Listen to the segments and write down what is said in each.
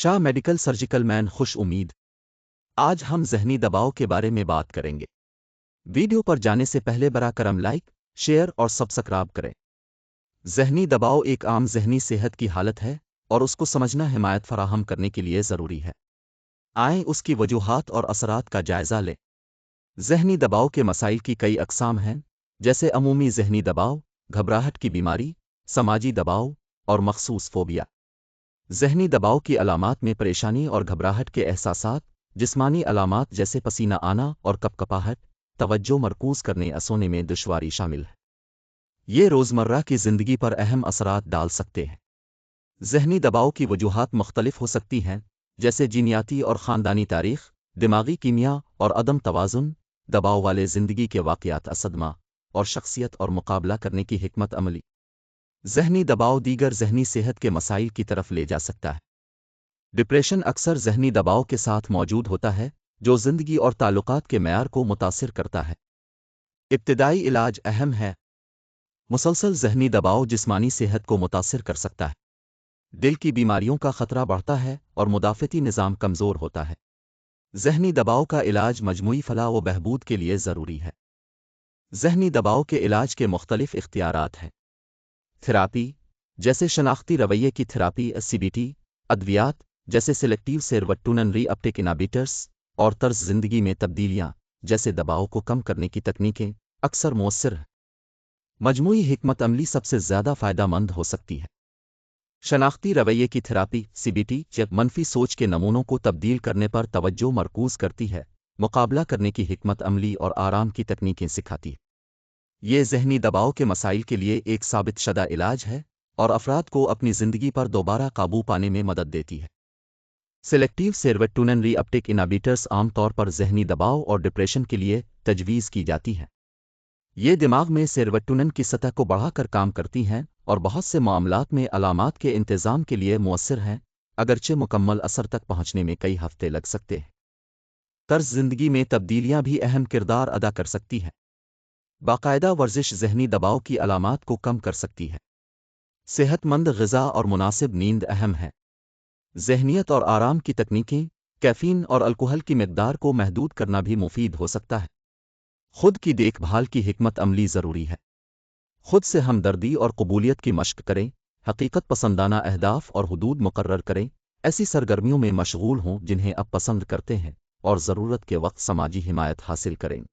شاہ medical surgical مین خوش امید۔ آج ہم ذہنی دباؤ کے بارے میں بات کریں گے۔ ویڈیو پر جانے سے پہلے براہ کرم لائک، شیئر اور سبسکرائب کریں۔ ذہنی دباؤ ایک عام ذہنی صحت کی حالت ہے اور اس کو سمجھنا حمایت فراہم کرنے کے لیے ضروری ہے۔ آئیں اس کی وجوہات اور اثرات کا جائزہ لیں۔ ذہنی دباؤ کے مسائل کی کئی اقسام ہیں، جیسے عمومی ذہنی دباؤ، گھبراہٹ کی بیماری، سماجی دباؤ اور مخصوص فوبیا۔ ذہنی دباؤ کی علامات میں پریشانی اور گھبراہٹ کے احساسات، جسمانی علامات جیسے پسینہ آنا اور کپکپاہٹ، توجہ مرکوز کرنے سونے میں دشواری شامل ہے۔ یہ روزمرہ کی زندگی پر اہم اثرات ڈال سکتے ہیں۔ ذہنی دباؤ کی وجوہات مختلف ہو سکتی ہیں، جیسے جینیاتی اور خاندانی تاریخ، دماغی کیمیا اور عدم توازن، دباؤ والے زندگی کے واقعات، صدمہ اور شخصیت اور مقابلہ کرنے کی حکمت عملی۔ ذہنی دباؤ دیگر ذہنی صحت کے مسائل کی طرف لے جا سکتا ہے۔ ڈپریشن اکثر ذہنی دباؤ کے ساتھ موجود ہوتا ہے، جو زندگی اور تعلقات کے معیار کو متاثر کرتا ہے۔ ابتدائی علاج اہم ہے۔ مسلسل ذہنی دباؤ جسمانی صحت کو متاثر کر سکتا ہے۔ دل کی بیماریوں کا خطرہ بڑھتا ہے اور مدافعتی نظام کمزور ہوتا ہے۔ ذہنی دباؤ کا علاج مجموعی فلاح و بہبود کے لیے ضروری ہے۔ ذہنی دباؤ کے علاج کے مختلف اختیارات ہیں۔ تھراپی، جیسے شناختی رویے کی تھراپی، CBT، ادویات جیسے سلیکٹیو سیروٹونین ری اپٹیک انہیبیٹرز، اور طرز زندگی میں تبدیلیاں جیسے دباؤ کو کم کرنے کی تکنیکیں اکثر مؤثر ہیں۔ مجموعی حکمت عملی سب سے زیادہ فائدہ مند ہو سکتی ہے۔ شناختی رویے کی تھراپی CBT جب منفی سوچ کے نمونوں کو تبدیل کرنے پر توجہ مرکوز کرتی ہے، مقابلہ کرنے کی حکمت عملی اور آرام کی تکنیکیں سکھاتی ہے۔ یہ ذہنی دباؤ کے مسائل کے لیے ایک ثابت شدہ علاج ہے اور افراد کو اپنی زندگی پر دوبارہ قابو پانے میں مدد دیتی ہے۔ سلیکٹیو سیروٹونین ری اپٹیک انہیبیٹرز عام طور پر ذہنی دباؤ اور ڈپریشن کے لیے تجویز کی جاتی ہیں۔ یہ دماغ میں سیروٹونین کی سطح کو بڑھا کر کام کرتی ہیں اور بہت سے معاملات میں علامات کے انتظام کے لیے مؤثر ہیں، اگرچہ مکمل اثر تک پہنچنے میں کئی ہفتے لگ سکتے ہیں۔ طرز زندگی میں تبدیلیاں بھی اہم کردار ادا کر سکتی ہیں۔ باقاعدہ ورزش ذہنی دباؤ کی علامات کو کم کر سکتی ہے۔ صحت مند غذا اور مناسب نیند اہم ہے۔ ذہنیت اور آرام کی تکنیکیں، کیفین اور الکحل کی مقدار کو محدود کرنا بھی مفید ہو سکتا ہے۔ خود کی دیکھ بھال کی حکمت عملی ضروری ہے۔ خود سے ہمدردی اور قبولیت کی مشق کریں، حقیقت پسندانہ اہداف اور حدود مقرر کریں، ایسی سرگرمیوں میں مشغول ہوں جنہیں اب پسند کرتے ہیں، اور ضرورت کے وقت سماجی حمایت حاصل کریں۔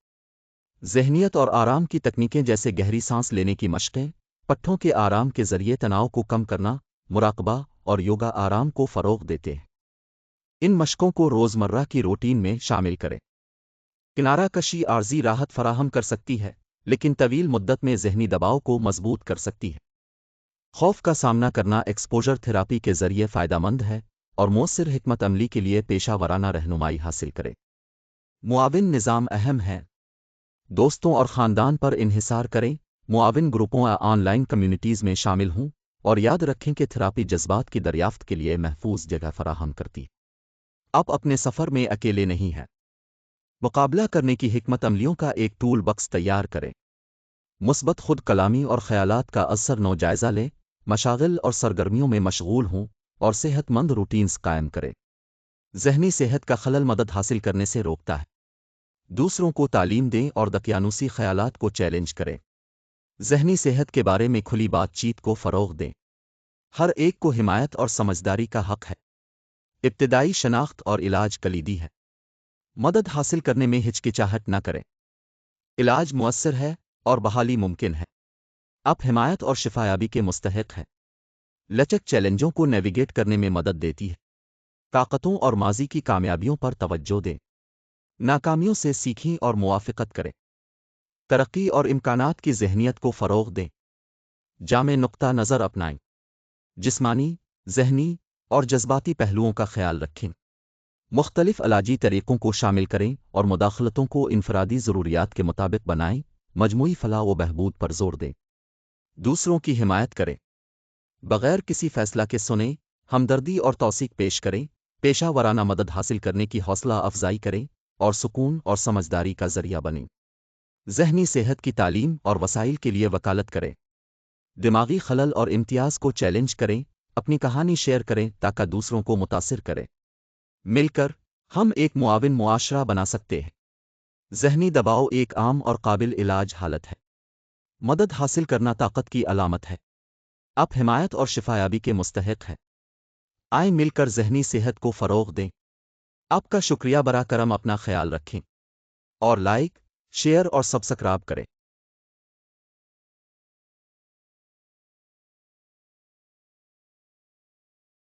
ذہنیت اور آرام کی تکنیکیں جیسے گہری سانس لینے کی مشقیں، پٹھوں کے آرام کے ذریعے تناؤ کو کم کرنا، مراقبہ اور یوگا آرام کو فروغ دیتے ہیں۔ ان مشقوں کو روزمرہ کی روٹین میں شامل کریں۔ کنارہ کشی عارضی راحت فراہم کر سکتی ہے، لیکن طویل مدت میں ذہنی دباؤ کو مضبوط کر سکتی ہے۔ خوف کا سامنا کرنا ایکسپوژر تھراپی کے ذریعے فائدہ مند ہے، اور مؤثر حکمت عملی کے لیے پیشہ ورانہ رہنمائی حاصل کریں۔ معاون نظام اہم ہے۔ دوستوں اور خاندان پر انحصار کریں، معاون گروپوں یا آن لائن کمیونٹیز میں شامل ہوں، اور یاد رکھیں کہ تھراپی جذبات کی دریافت کے لیے محفوظ جگہ فراہم کرتی ہے۔ آپ اپنے سفر میں اکیلے نہیں ہیں۔ مقابلہ کرنے کی حکمت عملیوں کا ایک ٹول باکس تیار کریں۔ مثبت خود کلامی اور خیالات کا اثر نو جائزہ لیں، مشاغل اور سرگرمیوں میں مشغول ہوں، اور صحت مند روٹینز قائم کریں۔ ذہنی صحت کا خلل مدد حاصل کرنے سے روکتا ہے۔ دوسروں کو تعلیم دیں اور دقیانوسی خیالات کو چیلنج کریں۔ ذہنی صحت کے بارے میں کھلی بات چیت کو فروغ دیں۔ ہر ایک کو حمایت اور سمجھداری کا حق ہے۔ ابتدائی شناخت اور علاج کلیدی ہے۔ مدد حاصل کرنے میں ہچکچاہٹ نہ کریں۔ علاج مؤثر ہے اور بحالی ممکن ہے۔ آپ حمایت اور شفایابی کے مستحق ہیں۔ لچک چیلنجوں کو نیویگیٹ کرنے میں مدد دیتی ہے۔ طاقتوں اور ماضی کی کامیابیوں پر توجہ دیں۔ ناکامیوں سے سیکھیں اور موافقت کریں۔ ترقی اور امکانات کی ذہنیت کو فروغ دیں۔ جامع نقطہ نظر اپنائیں۔ جسمانی، ذہنی اور جذباتی پہلوؤں کا خیال رکھیں۔ مختلف علاجی طریقوں کو شامل کریں اور مداخلتوں کو انفرادی ضروریات کے مطابق بنائیں۔ مجموعی فلاح و بہبود پر زور دیں۔ دوسروں کی حمایت کریں۔ بغیر کسی فیصلہ کے سنیں، ہمدردی اور توثیق پیش کریں، پیشہ ورانہ مدد حاصل کرنے کی حوصلہ افزائی کریں، اور سکون اور سمجھداری کا ذریعہ بنیں۔ ذہنی صحت کی تعلیم اور وسائل کے لیے وکالت کریں۔ دماغی خلل اور امتیاز کو چیلنج کریں، اپنی کہانی شیئر کریں تاکہ دوسروں کو متاثر کرے۔ مل کر ہم ایک معاون معاشرہ بنا سکتے ہیں۔ ذہنی دباؤ ایک عام اور قابل علاج حالت ہے۔ مدد حاصل کرنا طاقت کی علامت ہے۔ آپ حمایت اور شفایابی کے مستحق ہیں۔ آئیں مل کر ذہنی صحت کو فروغ دیں۔ آپ کا شکریہ، براہ کرم اپنا خیال رکھیں اور لائک، شیئر اور سبسکرائب کریں۔